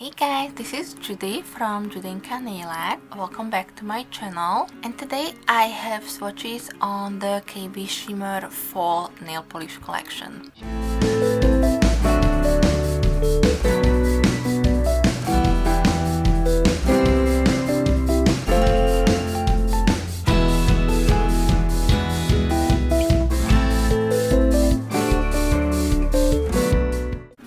Hey guys, this is Judy from Judita Nail Art. Welcome back to my channel, and today I have swatches on the KB Shimmer Fall nail polish collection.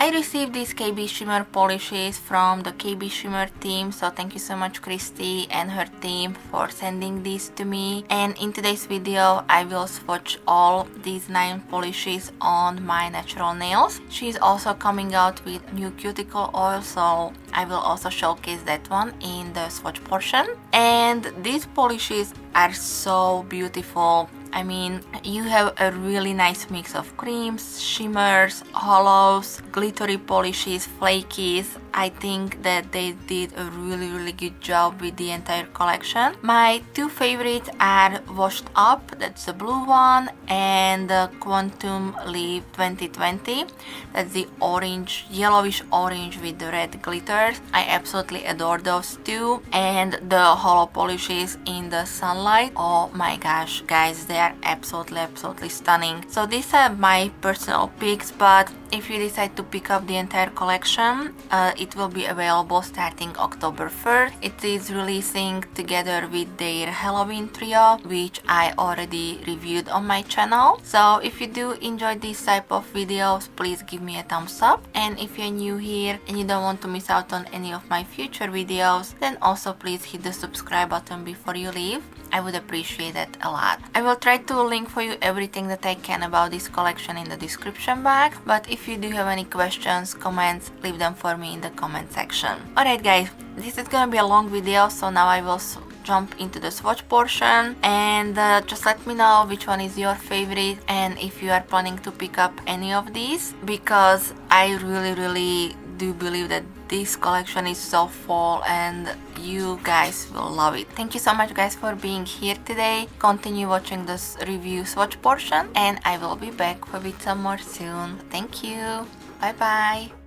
I received these KB Shimmer polishes from the KB Shimmer team, so thank you so much Christy and her team for sending these to me. And in today's video I will swatch all these 9 polishes on my natural nails. She's also coming out with new cuticle oil, so I will also showcase that one in the swatch portion. And these polishes are so beautiful. I mean, you have a really nice mix of creams, shimmers, hollows, glittery polishes, flakies. I think that they did a really good job with the entire collection. My 2 favorites are Washed Up, that's the blue one, and the Quantum Leaf 2020. That's the orange, yellowish orange with the red glitters. I absolutely adore those two. And the hollow polishes in the sunlight. Oh my gosh, guys, they are absolutely stunning. So these are my personal picks, but if you decide to pick up the entire collection, it will be available starting October 1st. It is releasing together with their Halloween trio, which I already reviewed on my channel. So if you do enjoy this type of videos, please give me a thumbs up. And if you're new here and you don't want to miss out on any of my future videos, then also please hit the subscribe button before you leave. I would appreciate that a lot. I will try to link for you everything that I can about this collection in the description box, but if you do have any questions, comments, leave them for me in the comment section. Alright guys, this is gonna be a long video, so now I will jump into the swatch portion, and just let me know which one is your favorite and if you are planning to pick up any of these, because I really do believe that this collection is so fall and you guys will love it. Thank you so much guys for being here today. Continue watching this review swatch portion and I will be back with some more soon. Thank you. Bye bye.